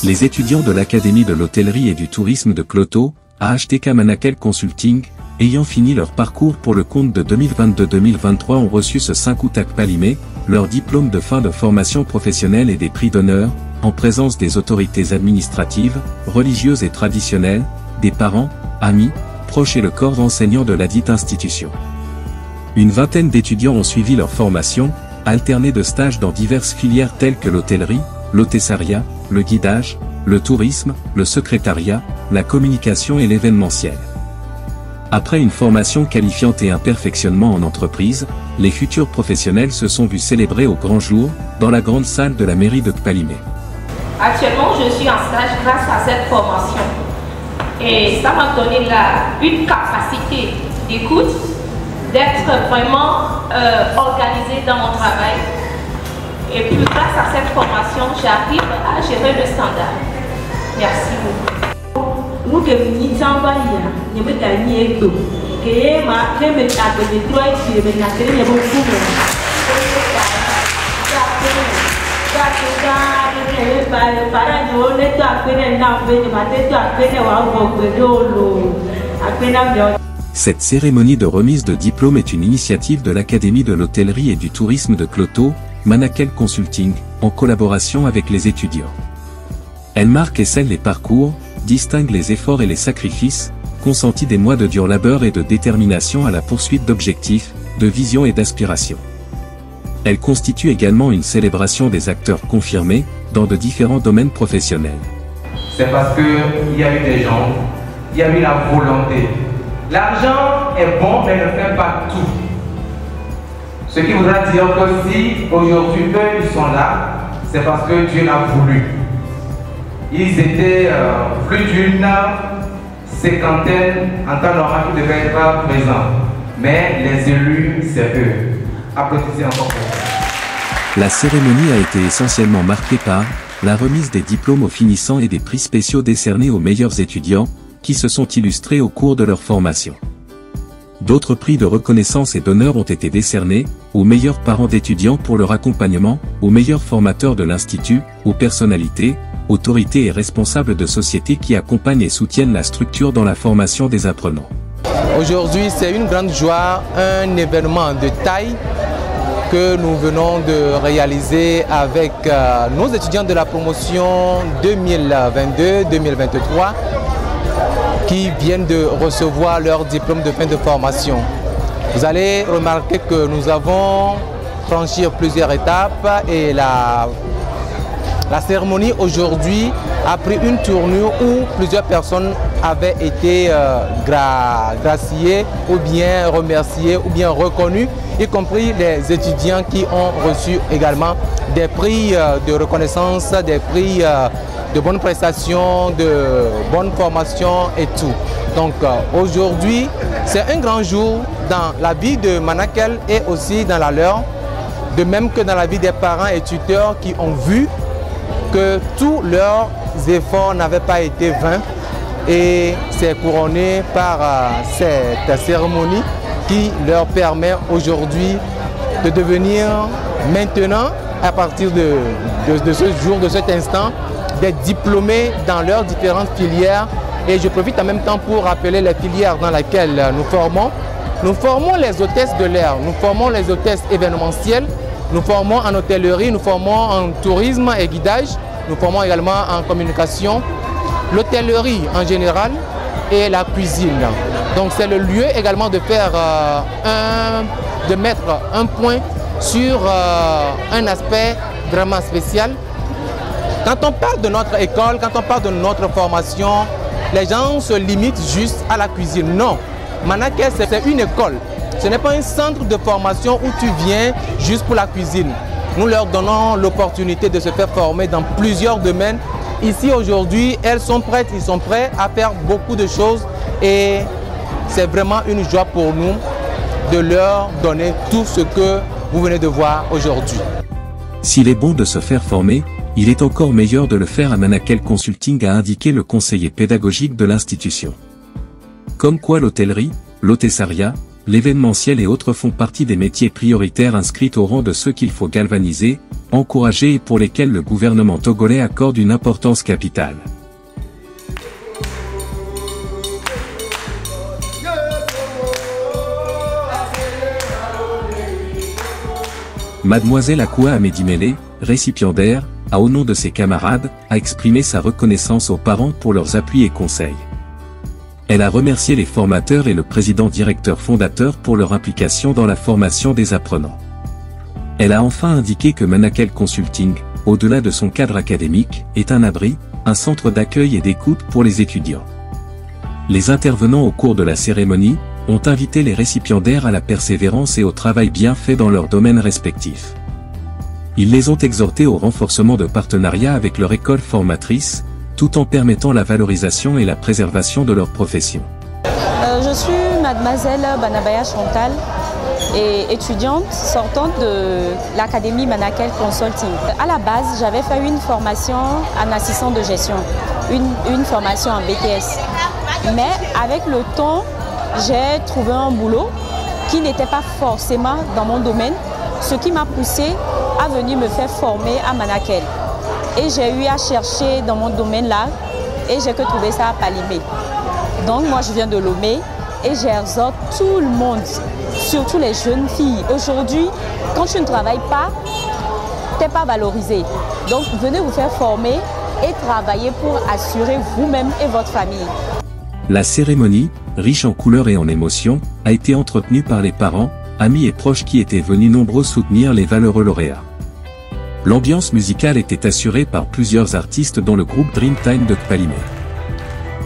Les étudiants de l'Académie de l'hôtellerie et du tourisme de Cloto, AHTK Manakel Consulting, ayant fini leur parcours pour le compte de 2022-2023 ont reçu ce 5 août à Kpalimé, leur diplôme de fin de formation professionnelle et des prix d'honneur, en présence des autorités administratives, religieuses et traditionnelles, des parents, amis, proches et le corps enseignant de la dite institution. Une vingtaine d'étudiants ont suivi leur formation, alternée de stages dans diverses filières telles que l'hôtellerie, l'hôtessariat, le guidage, le tourisme, le secrétariat, la communication et l'événementiel. Après une formation qualifiante et un perfectionnement en entreprise, les futurs professionnels se sont vus célébrer au grand jour, dans la grande salle de la mairie de Kpalimé. Actuellement, je suis en stage grâce à cette formation. Et ça m'a donné une capacité d'écoute, d'être vraiment organisée dans mon travail. Et puis grâce à cette formation, j'arrive à gérer le standard. Merci beaucoup. Nous que nous sommes nous avons gagné tout. Que ma que me a donné trois et me a donné beaucoup. Cette cérémonie de remise de diplôme est une initiative de l'Académie de l'hôtellerie et du tourisme de Cloto, Manakel Consulting, en collaboration avec les étudiants. Elle marque et scelle les parcours, distingue les efforts et les sacrifices, consentis des mois de dur labeur et de détermination à la poursuite d'objectifs, de vision et d'aspiration. Elle constitue également une célébration des acteurs confirmés, dans de différents domaines professionnels. C'est parce qu'il y a eu des gens, il y a eu la volonté. L'argent est bon, mais ne fait pas tout. Ce qui voudra dire que si aujourd'hui eux ils sont là, c'est parce que Dieu l'a voulu. Ils étaient plus d'une cinquantaine en temps normal qui devaient être présents. Mais les élus, c'est eux. Applaudissez encore pour eux. La cérémonie a été essentiellement marquée par la remise des diplômes aux finissants et des prix spéciaux décernés aux meilleurs étudiants, qui se sont illustrés au cours de leur formation. D'autres prix de reconnaissance et d'honneur ont été décernés, aux meilleurs parents d'étudiants pour leur accompagnement, aux meilleurs formateurs de l'Institut, aux personnalités, autorités et responsables de sociétés qui accompagnent et soutiennent la structure dans la formation des apprenants. Aujourd'hui, c'est une grande joie, un événement de taille que nous venons de réaliser avec nos étudiants de la promotion 2022-2023 qui viennent de recevoir leur diplôme de fin de formation. Vous allez remarquer que nous avons franchi plusieurs étapes et la cérémonie aujourd'hui a pris une tournure où plusieurs personnes avaient été graciées ou bien remerciées ou bien reconnues, y compris les étudiants qui ont reçu également des prix de reconnaissance, des prix de bonnes prestations, de bonnes formations et tout. Donc aujourd'hui, c'est un grand jour dans la vie de Manakel et aussi dans la leur, de même que dans la vie des parents et tuteurs qui ont vu que tous leurs efforts n'avaient pas été vains et c'est couronné par cette cérémonie qui leur permet aujourd'hui de devenir maintenant, à partir de ce jour, de cet instant, des diplômés dans leurs différentes filières. Et je profite en même temps pour rappeler les filières dans lesquelles nous formons. Nous formons les hôtesses de l'air, nous formons les hôtesses événementielles, nous formons en hôtellerie, nous formons en tourisme et guidage, nous formons également en communication, l'hôtellerie en général et la cuisine. Donc c'est le lieu également de faire de mettre un point sur un aspect vraiment spécial. Quand on parle de notre école, quand on parle de notre formation, les gens se limitent juste à la cuisine. Non, Manakel c'est une école. Ce n'est pas un centre de formation où tu viens juste pour la cuisine. Nous leur donnons l'opportunité de se faire former dans plusieurs domaines. Ici aujourd'hui, elles sont prêtes, ils sont prêts à faire beaucoup de choses et c'est vraiment une joie pour nous de leur donner tout ce que vous venez de voir aujourd'hui. S'il est bon de se faire former, il est encore meilleur de le faire à Manakel Consulting, a indiqué le conseiller pédagogique de l'institution. Comme quoi l'hôtellerie, l'hôtessariat, l'événementiel et autres font partie des métiers prioritaires inscrits au rang de ceux qu'il faut galvaniser, encouragés et pour lesquels le gouvernement togolais accorde une importance capitale. Mademoiselle Akoua Amedimele, récipiendaire, a au nom de ses camarades, a exprimé sa reconnaissance aux parents pour leurs appuis et conseils. Elle a remercié les formateurs et le président-directeur fondateur pour leur implication dans la formation des apprenants. Elle a enfin indiqué que Manakel Consulting, au-delà de son cadre académique, est un abri, un centre d'accueil et d'écoute pour les étudiants. Les intervenants au cours de la cérémonie ont invité les récipiendaires à la persévérance et au travail bien fait dans leurs domaines respectifs. Ils les ont exhortés au renforcement de partenariats avec leur école formatrice, tout en permettant la valorisation et la préservation de leur profession. Je suis mademoiselle Banabaya Chantal, et étudiante sortante de l'Académie Manakel Consulting. À la base, j'avais fait une formation en assistant de gestion, une formation en BTS. Mais avec le temps, j'ai trouvé un boulot qui n'était pas forcément dans mon domaine, ce qui m'a poussé à venir me faire former à Manakel. Et j'ai eu à chercher dans mon domaine là, et j'ai que trouvé ça à Palimé. Donc moi je viens de Lomé et j'exhorte tout le monde, surtout les jeunes filles. Aujourd'hui, quand tu ne travailles pas, tu n'es pas valorisé. Donc venez vous faire former et travailler pour assurer vous-même et votre famille. La cérémonie, riche en couleurs et en émotions, a été entretenue par les parents, amis et proches qui étaient venus nombreux soutenir les valeureux lauréats. L'ambiance musicale était assurée par plusieurs artistes dont le groupe Dreamtime de Kpalimé.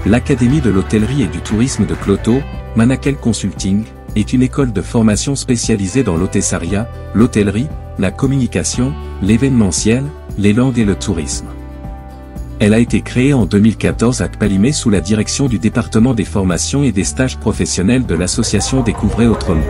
L'Académie de l'hôtellerie et du tourisme de Kloto, Manakel Consulting, est une école de formation spécialisée dans l'hôtessariat, l'hôtellerie, la communication, l'événementiel, les langues et le tourisme. Elle a été créée en 2014 à Kpalimé sous la direction du département des formations et des stages professionnels de l'association Découvrez Autrement.